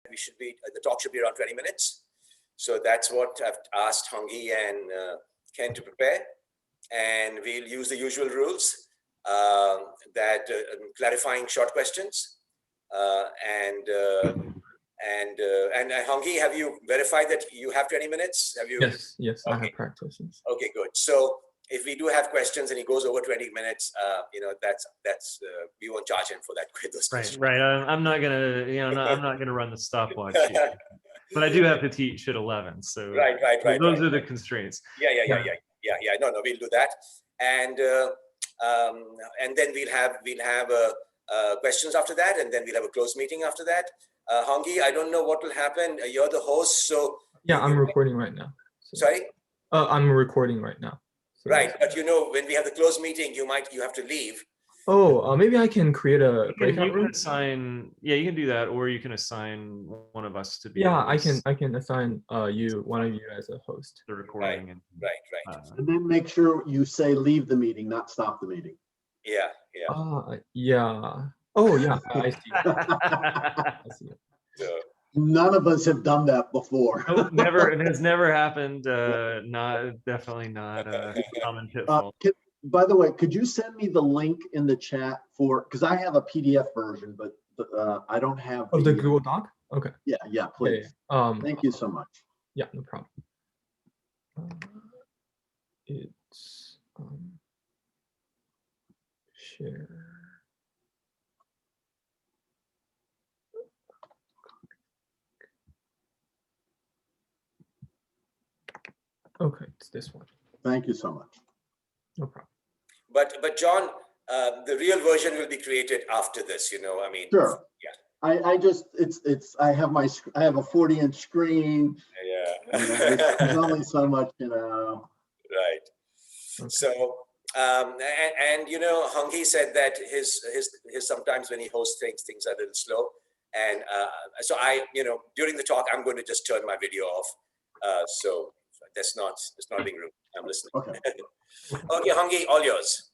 we should be, the talk should be around 20 minutes. So that's what I've asked Hongi and Ken to prepare. And we'll use the usual rules, that clarifying short questions. And Hongi, have you verified that you have 20 minutes? Have you? Yes, okay. I have practices. Okay, good. So if we do have questions and he goes over 20 minutes, that's we won't charge him for that. Those questions. Right. I'm not gonna, I'm not gonna run the stopwatch here. But I do have to teach at 11, so right. Those are the constraints. Yeah. No, we'll do that, and then we'll have questions after that, and then we'll have a closed meeting after that. Hongi, I don't know what will happen. You're the host, so yeah, I'm recording right now. So. Sorry? I'm recording right now. So. Right, but when we have the closed meeting, you have to leave. Oh, maybe I can create a breakout room. You can do that, or you can assign one of us to be. Yeah, I can assign one of you as a host. The recording. Right. And then make sure you say leave the meeting, not stop the meeting. Yeah. Yeah. Oh, yeah. I see. I see. None of us have done that before. Nope, never. It has never happened. Definitely not a common pitfall. By the way, could you send me the link in the chat because I have a PDF version, but I don't have the Google Doc. Okay. Yeah, please. Okay. Thank you so much. Yeah, no problem. It's share. Okay, it's this one. Thank you so much. No problem. But John, the real version will be created after this. I mean. Sure. Yeah. I have a 40-inch screen. Yeah. There's only so much, Right. Okay. So and Hongi said that his sometimes when he hosts things are a little slow, and so during the talk I'm going to just turn my video off. So that's not being rude. I'm listening. Okay. Okay, Hongi, all yours.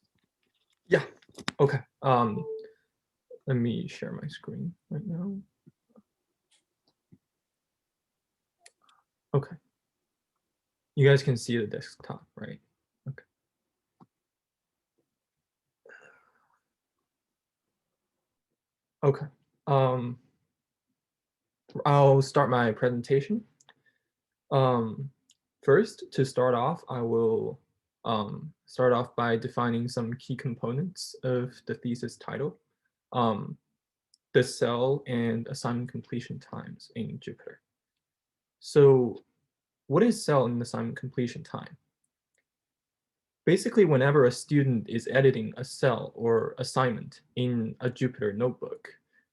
Yeah. Okay. Let me share my screen right now. Okay. You guys can see the desktop, right? Okay. Okay. I'll start my presentation. First, to start off, I will start off by defining some key components of the thesis title, the cell and assignment completion times in Jupyter. So what is cell and assignment completion time? Basically, whenever a student is editing a cell or assignment in a Jupyter notebook,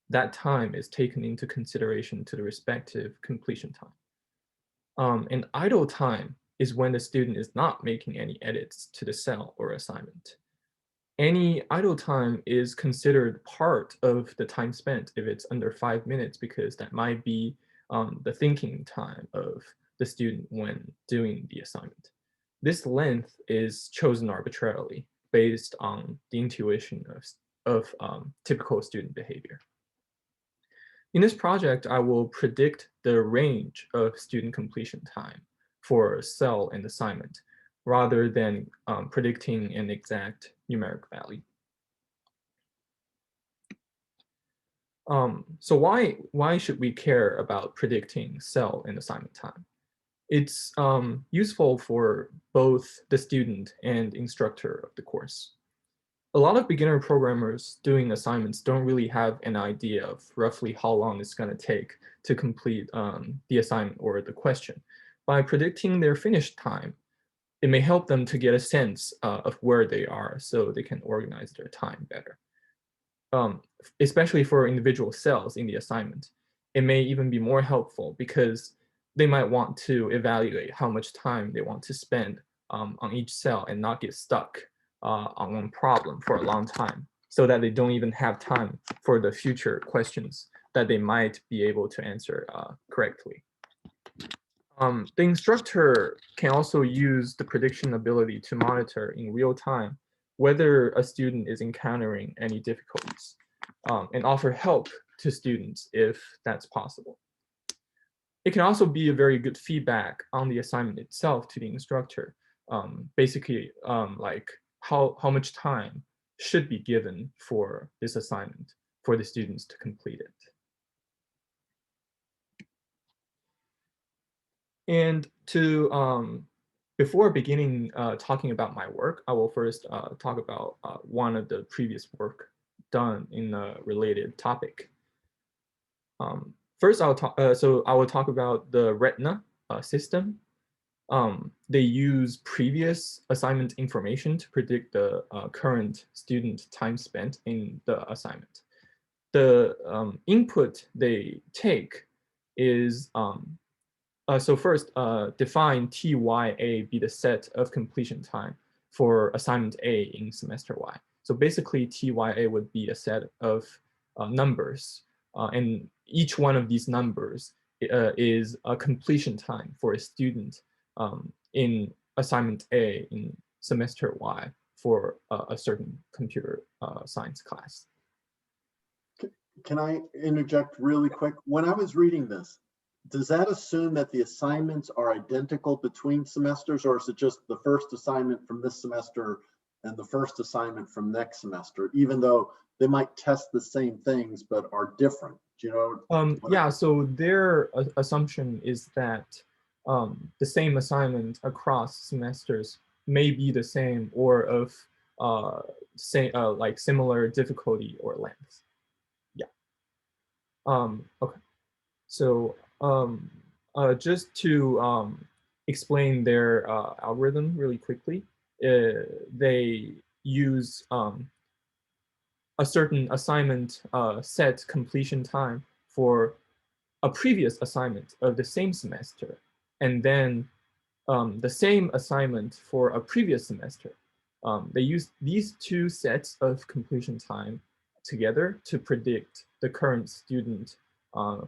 that time is taken into consideration to the respective completion time. And idle time is when the student is not making any edits to the cell or assignment. Any idle time is considered part of the time spent if it's under 5 minutes, because that might be the thinking time of the student when doing the assignment. This length is chosen arbitrarily based on the intuition of typical student behavior. In this project, I will predict the range of student completion time for cell and assignment, rather than predicting an exact numeric value. So why should we care about predicting cell and assignment time? It's useful for both the student and instructor of the course. A lot of beginner programmers doing assignments don't really have an idea of roughly how long it's going to take to complete the assignment or the question. By predicting their finish time, it may help them to get a sense of where they are so they can organize their time better. Especially for individual cells in the assignment, it may even be more helpful because they might want to evaluate how much time they want to spend on each cell and not get stuck on one problem for a long time, so that they don't even have time for the future questions that they might be able to answer correctly. The instructor can also use the prediction ability to monitor in real time whether a student is encountering any difficulties and offer help to students if that's possible. It can also be a very good feedback on the assignment itself to the instructor. Basically, like how much time should be given for this assignment for the students to complete it. And to before beginning talking about my work, I will first talk about one of the previous work done in a related topic. First, I will talk about the Retina system. They use previous assignment information to predict the current student time spent in the assignment. The input they take is so first, define TYA be the set of completion time for assignment A in semester Y. So basically, TYA would be a set of numbers, and each one of these numbers is a completion time for a student in assignment A in semester Y for a certain computer science class. Can I interject really quick? When I was reading this, does that assume that the assignments are identical between semesters, or is it just the first assignment from this semester and the first assignment from next semester, even though they might test the same things but are different? Do you know? Yeah, so their assumption is that the same assignment across semesters may be the same or of like similar difficulty or length. Yeah. Okay. So just to explain their algorithm really quickly, they use a certain assignment set completion time for a previous assignment of the same semester, and then the same assignment for a previous semester. They use these two sets of completion time together to predict the current student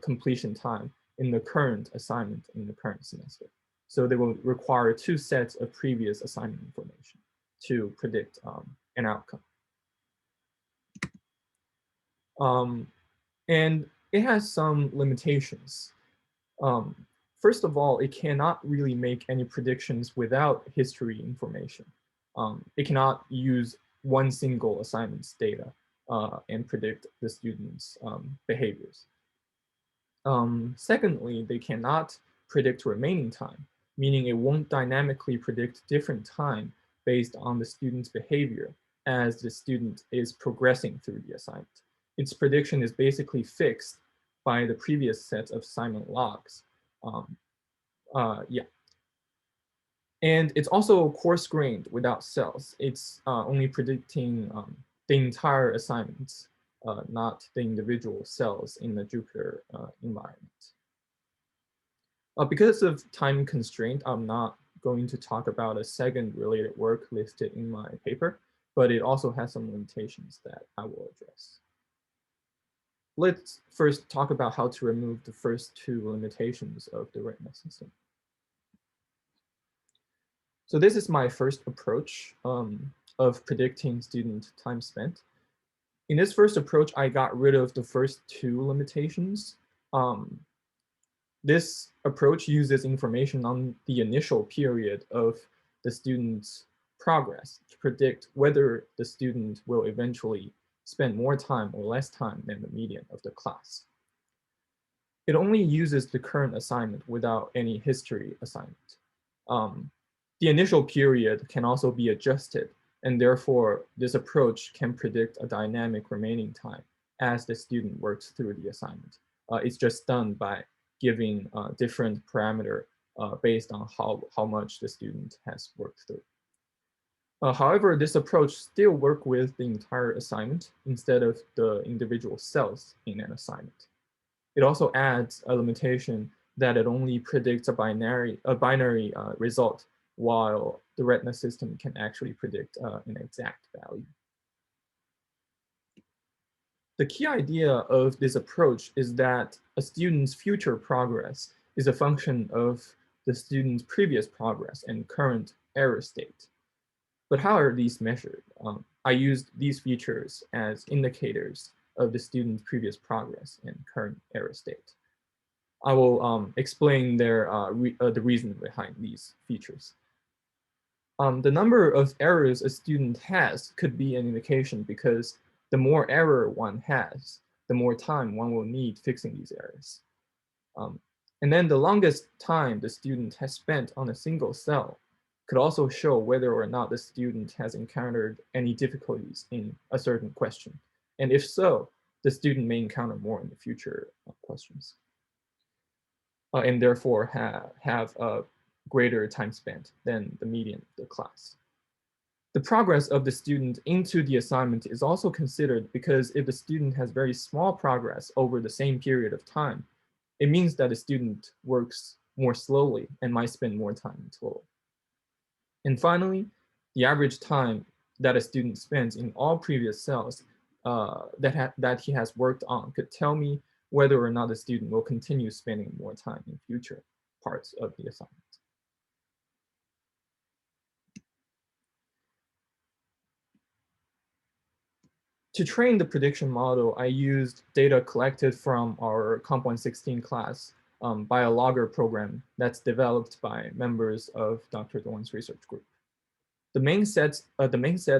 completion time in the current assignment in the current semester. So they will require two sets of previous assignment information to predict an outcome. And it has some limitations. First of all, it cannot really make any predictions without history information. It cannot use one single assignment's data and predict the students' behaviors. Secondly, they cannot predict remaining time, meaning it won't dynamically predict different time based on the student's behavior as the student is progressing through the assignment. Its prediction is basically fixed by the previous set of assignment logs. Yeah. And it's also coarse-grained without cells. It's only predicting the entire assignments, not the individual cells in the Jupyter environment. Because of time constraint, I'm not going to talk about a second related work listed in my paper, but it also has some limitations that I will address. Let's first talk about how to remove the first two limitations of the Retina system. So this is my first approach of predicting student time spent. In this first approach, I got rid of the first two limitations. This approach uses information on the initial period of the student's progress to predict whether the student will eventually spend more time or less time than the median of the class. It only uses the current assignment without any history assignment. The initial period can also be adjusted, and therefore this approach can predict a dynamic remaining time as the student works through the assignment. It's just done by giving different parameter based on how much the student has worked through. However, this approach still works with the entire assignment instead of the individual cells in an assignment. It also adds a limitation that it only predicts a binary result, while the Retina system can actually predict an exact value. The key idea of this approach is that a student's future progress is a function of the student's previous progress and current error state. But how are these measured? I used these features as indicators of the student's previous progress and current error state. I will explain the reason behind these features. The number of errors a student has could be an indication, because the more error one has, the more time one will need fixing these errors. And then the longest time the student has spent on a single cell could also show whether or not the student has encountered any difficulties in a certain question. And if so, the student may encounter more in the future questions, and therefore have a greater time spent than the median of the class. The progress of the student into the assignment is also considered, because if the student has very small progress over the same period of time, it means that the student works more slowly and might spend more time in total. And finally, the average time that a student spends in all previous cells that he has worked on could tell me whether or not the student will continue spending more time in future parts of the assignment. To train the prediction model, I used data collected from our Comp 116 class by a logger program that's developed by members of Dr. Dorn's research group. The main set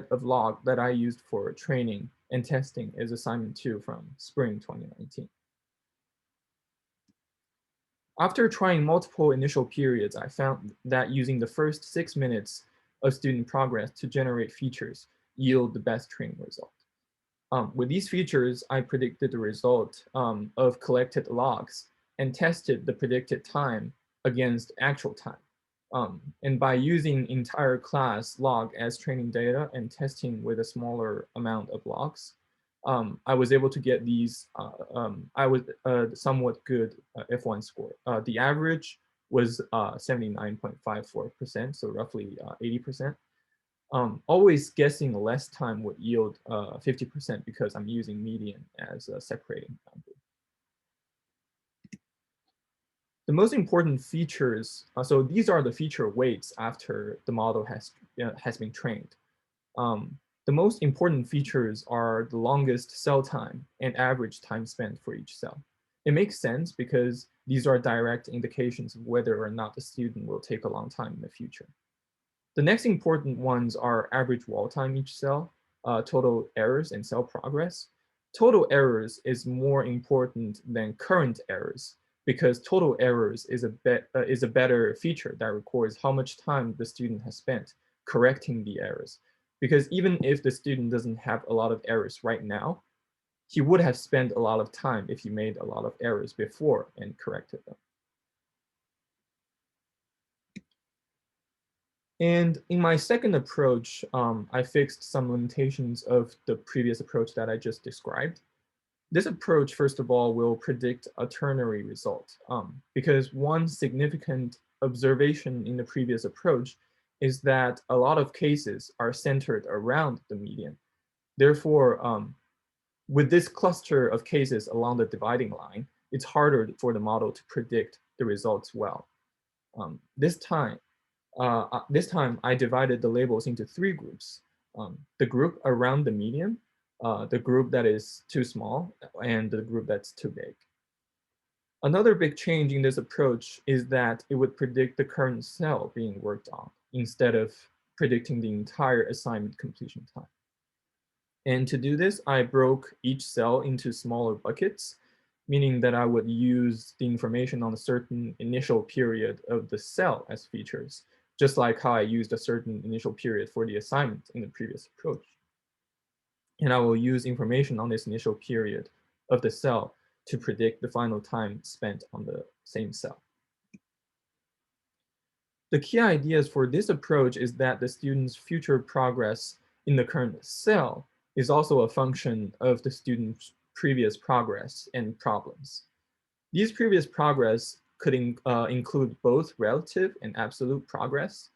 of log that I used for training and testing is assignment 2 from spring 2019. After trying multiple initial periods, I found that using the first 6 minutes of student progress to generate features yield the best training result. With these features, I predicted the result of collected logs and tested the predicted time against actual time. And by using entire class log as training data and testing with a smaller amount of logs, I was able to get these somewhat good F1 score. The average was 79.54%, so roughly 80%. Always guessing less time would yield 50%, because I'm using median as a separating boundary. The most important features, so these are the feature weights after the model has been trained. The most important features are the longest cell time and average time spent for each cell. It makes sense, because these are direct indications of whether or not the student will take a long time in the future. The next important ones are average wall time each cell, total errors, and cell progress. Total errors is more important than current errors, because total errors is a better feature that records how much time the student has spent correcting the errors. Because even if the student doesn't have a lot of errors right now, he would have spent a lot of time if he made a lot of errors before and corrected them. And in my second approach, I fixed some limitations of the previous approach that I just described. This approach, first of all, will predict a ternary result, because one significant observation in the previous approach is that a lot of cases are centered around the median. Therefore, with this cluster of cases along the dividing line, it's harder for the model to predict the results well. This time, I divided the labels into 3 groups. The group around the median, the group that is too small, and the group that's too big. Another big change in this approach is that it would predict the current cell being worked on, instead of predicting the entire assignment completion time. And to do this, I broke each cell into smaller buckets, meaning that I would use the information on a certain initial period of the cell as features, just like how I used a certain initial period for the assignment in the previous approach. And I will use information on this initial period of the cell to predict the final time spent on the same cell. The key ideas for this approach is that the student's future progress in the current cell is also a function of the student's previous progress and problems. These previous progress could include both relative and absolute progress,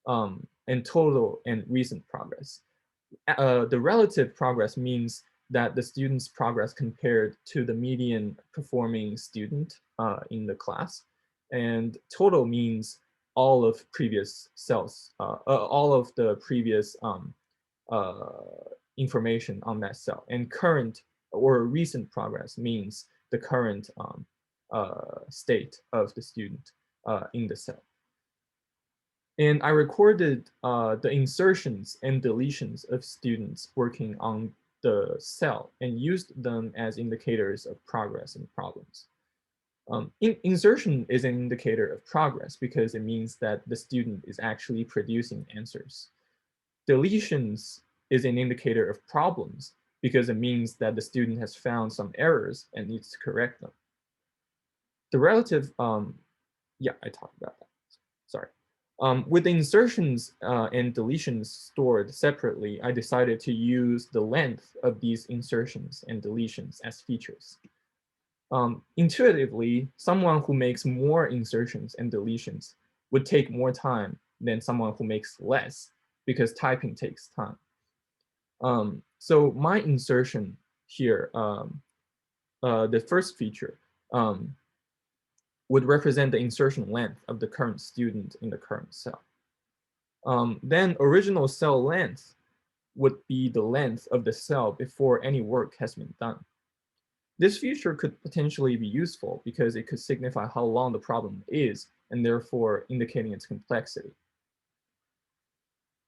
and total and recent progress. The relative progress means that the student's progress compared to the median performing student in the class, and total means all of previous cells, all of the previous information on that cell. And current or recent progress means the current state of the student in the cell. And I recorded the insertions and deletions of students working on the cell and used them as indicators of progress and problems. Insertion is an indicator of progress because it means that the student is actually producing answers. Deletions is an indicator of problems because it means that the student has found some errors and needs to correct them. The relative, yeah, I talked about that, sorry. With the insertions and deletions stored separately, I decided to use the length of these insertions and deletions as features. Intuitively, someone who makes more insertions and deletions would take more time than someone who makes less because typing takes time. So my insertion here, the first feature, would represent the insertion length of the current student in the current cell. Then original cell length would be the length of the cell before any work has been done. This feature could potentially be useful because it could signify how long the problem is and therefore indicating its complexity.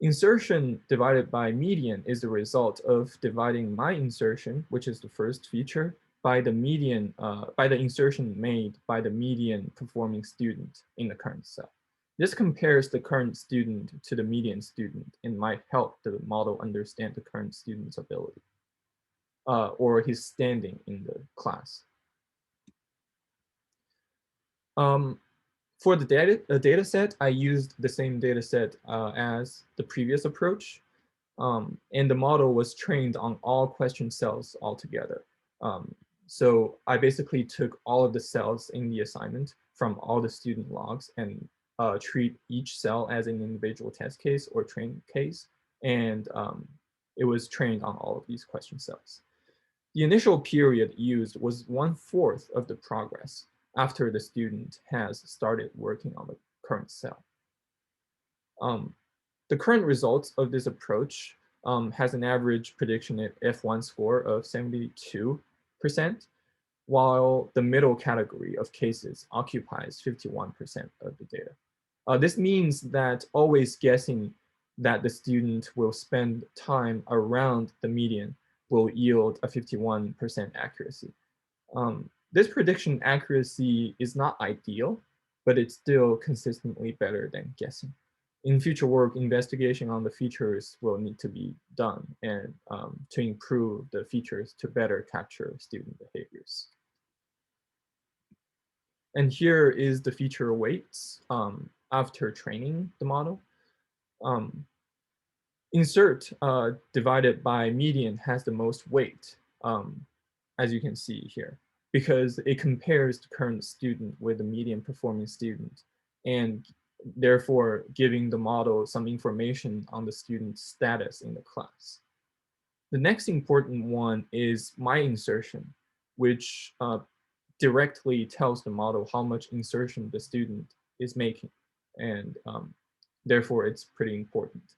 Insertion divided by median is the result of dividing my insertion, which is the first feature, by the median, by the insertion made by the median performing student in the current cell. This compares the current student to the median student and might help the model understand the current student's ability or his standing in the class. For the data set, I used the same data set as the previous approach. And the model was trained on all question cells altogether. So I basically took all of the cells in the assignment from all the student logs and treat each cell as an individual test case or training case. And it was trained on all of these question cells. The initial period used was 1/4 of the progress after the student has started working on the current cell. The current results of this approach has an average prediction F1 score of 72%, while the middle category of cases occupies 51% of the data. This means that always guessing that the student will spend time around the median will yield a 51% accuracy. This prediction accuracy is not ideal, but it's still consistently better than guessing. In future work, investigation on the features will need to be done and to improve the features to better capture student behaviors. And here is the feature weights after training the model. Insert divided by median has the most weight, as you can see here, because it compares the current student with the median performing student and therefore giving the model some information on the student's status in the class. The next important one is my insertion, which directly tells the model how much insertion the student is making, and therefore it's pretty important.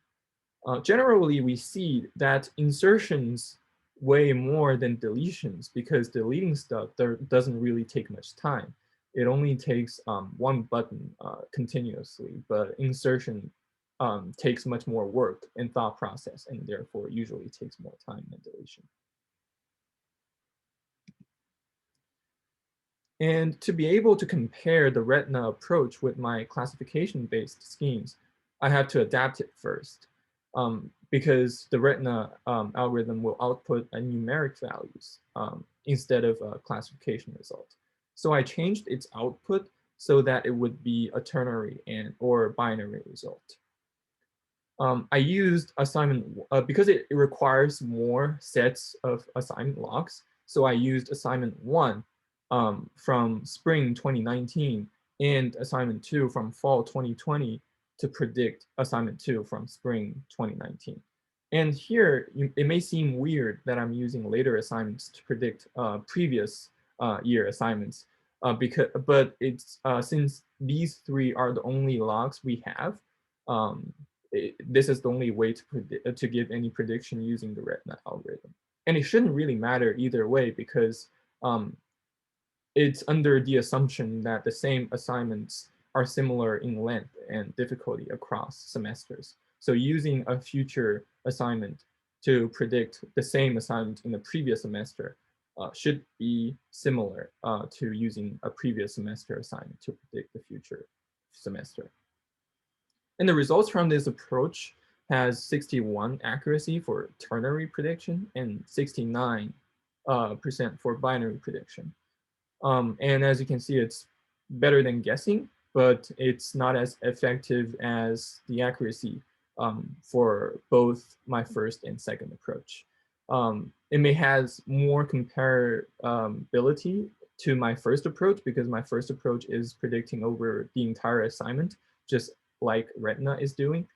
Generally, we see that insertions weigh more than deletions because deleting stuff doesn't really take much time. It only takes one button continuously, but insertion takes much more work and thought process, and therefore usually takes more time than deletion. And to be able to compare the retina approach with my classification-based schemes, I had to adapt it first. Because the retina algorithm will output a numeric values instead of a classification result. So I changed its output so that it would be a ternary or binary result. I used assignment, because it requires more sets of assignment logs, so I used assignment 1 from spring 2019 and assignment 2 from fall 2020 to predict assignment 2 from spring 2019. And here, it may seem weird that I'm using later assignments to predict previous year assignments, but it's since these 3 are the only logs we have, this is the only way to give any prediction using the retina algorithm. And it shouldn't really matter either way because it's under the assumption that the same assignments are similar in length and difficulty across semesters. So using a future assignment to predict the same assignment in the previous semester should be similar to using a previous semester assignment to predict the future semester. And the results from this approach has 61 accuracy for ternary prediction and 69% for binary prediction. And as you can see, it's better than guessing, but it's not as effective as the accuracy for both my first and second approach. It may has more comparability to my first approach because my first approach is predicting over the entire assignment, just like Retina is doing.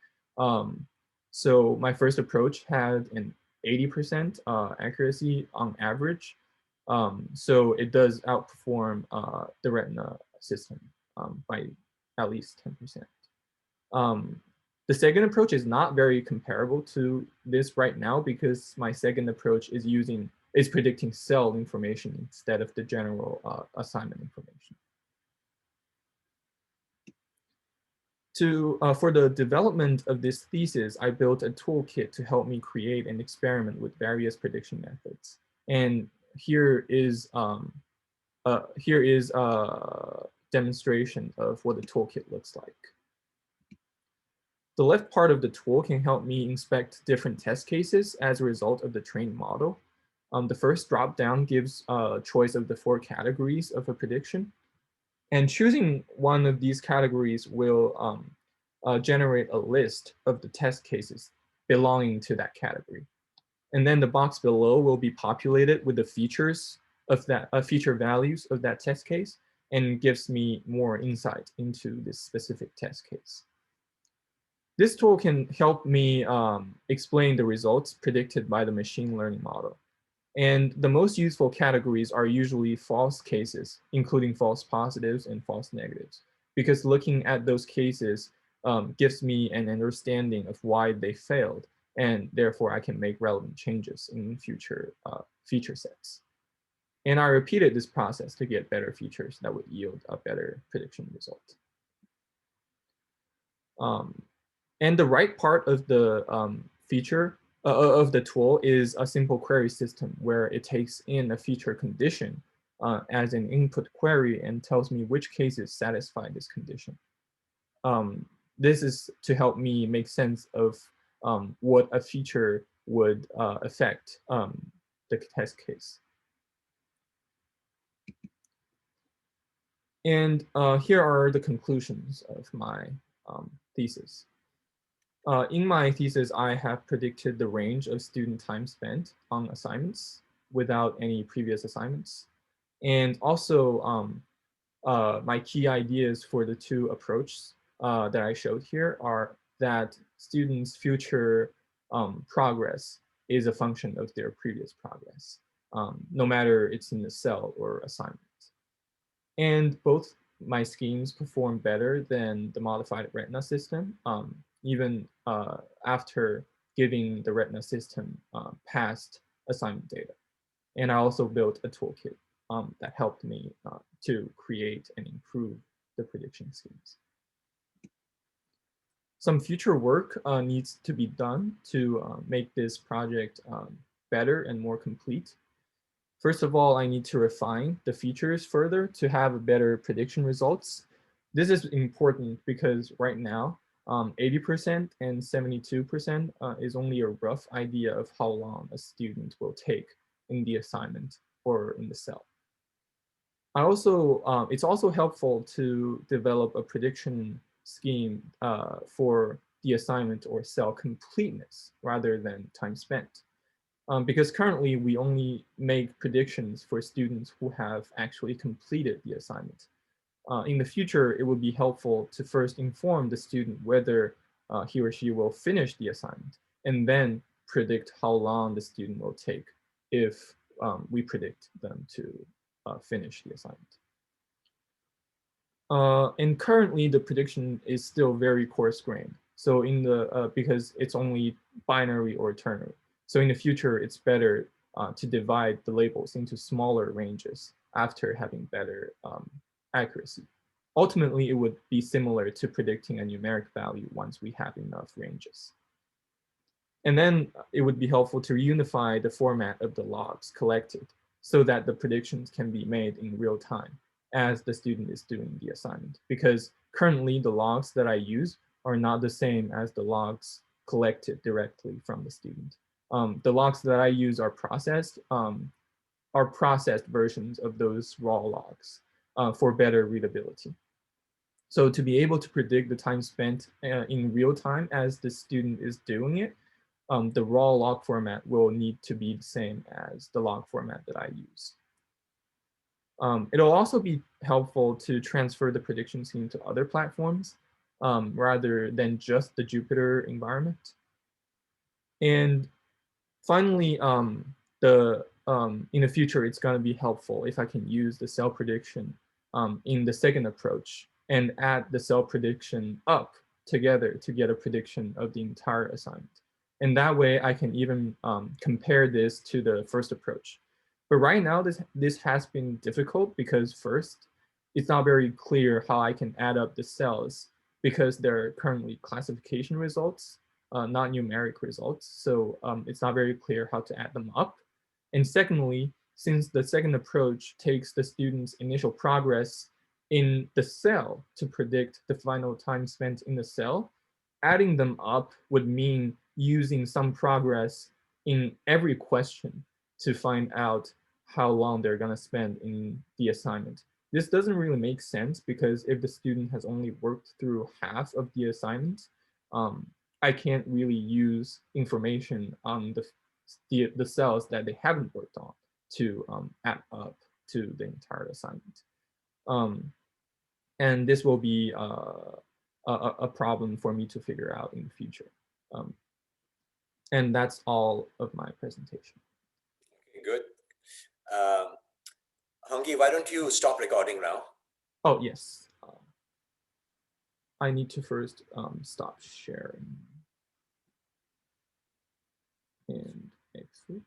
So my first approach had an 80% accuracy on average. So it does outperform the Retina system by at least 10%. The second approach is not very comparable to this right now because my second approach is predicting cell information instead of the general assignment information. For the development of this thesis, I built a toolkit to help me create and experiment with various prediction methods. And here is a demonstration of what the toolkit looks like. The left part of the tool can help me inspect different test cases as a result of the training model. The first dropdown gives a choice of the 4 categories of a prediction. And choosing one of these categories will generate a list of the test cases belonging to that category. And then the box below will be populated with the features of that feature values of that test case and gives me more insight into this specific test case. This tool can help me explain the results predicted by the machine learning model. And the most useful categories are usually false cases, including false positives and false negatives, because looking at those cases gives me an understanding of why they failed, and therefore I can make relevant changes in future feature sets. And I repeated this process to get better features that would yield a better prediction result. And the right part of the feature of the tool is a simple query system where it takes in a feature condition as an input query and tells me which cases satisfy this condition. This is to help me make sense of what a feature would affect the test case. And here are the conclusions of my thesis. In my thesis, I have predicted the range of student time spent on assignments without any previous assignments. And also, my key ideas for the 2 approaches that I showed here are that students' future progress is a function of their previous progress, no matter it's in the cell or assignment. And both my schemes perform better than the modified Retina system, even after giving the Retina system past assignment data. And I also built a toolkit that helped me to create and improve the prediction schemes. Some future work needs to be done to make this project better and more complete. First of all, I need to refine the features further to have better prediction results. This is important because right now, 80% and 72% is only a rough idea of how long a student will take in the assignment or in the cell. It's also helpful to develop a prediction scheme for the assignment or cell completeness rather than time spent. Because currently we only make predictions for students who have actually completed the assignment. In the future, it would be helpful to first inform the student whether he or she will finish the assignment and then predict how long the student will take if we predict them to finish the assignment. And currently the prediction is still very coarse-grained. So because it's only binary or ternary. So in the future, it's better to divide the labels into smaller ranges after having better accuracy. Ultimately, it would be similar to predicting a numeric value once we have enough ranges. And then it would be helpful to unify the format of the logs collected so that the predictions can be made in real time as the student is doing the assignment. Because currently the logs that I use are not the same as the logs collected directly from the student. The logs that I use are processed versions of those raw logs for better readability. So to be able to predict the time spent in real time as the student is doing it, the raw log format will need to be the same as the log format that I use. It'll also be helpful to transfer the prediction scheme to other platforms rather than just the Jupyter environment. And finally, in the future, it's going to be helpful if I can use the cell prediction in the second approach and add the cell prediction up together to get a prediction of the entire assignment. And that way I can even compare this to the first approach. But right now, this has been difficult because first, it's not very clear how I can add up the cells because they're currently classification results, not numeric results. So it's not very clear how to add them up. And secondly, since the second approach takes the student's initial progress in the cell to predict the final time spent in the cell, adding them up would mean using some progress in every question to find out how long they're going to spend in the assignment. This doesn't really make sense because if the student has only worked through half of the assignment, I can't really use information on the cells that they haven't worked on to add up to the entire assignment. And this will be a problem for me to figure out in the future. And that's all of my presentation. Okay, good. Hongi, why don't you stop recording now? Oh, yes. I need to first stop sharing and exit.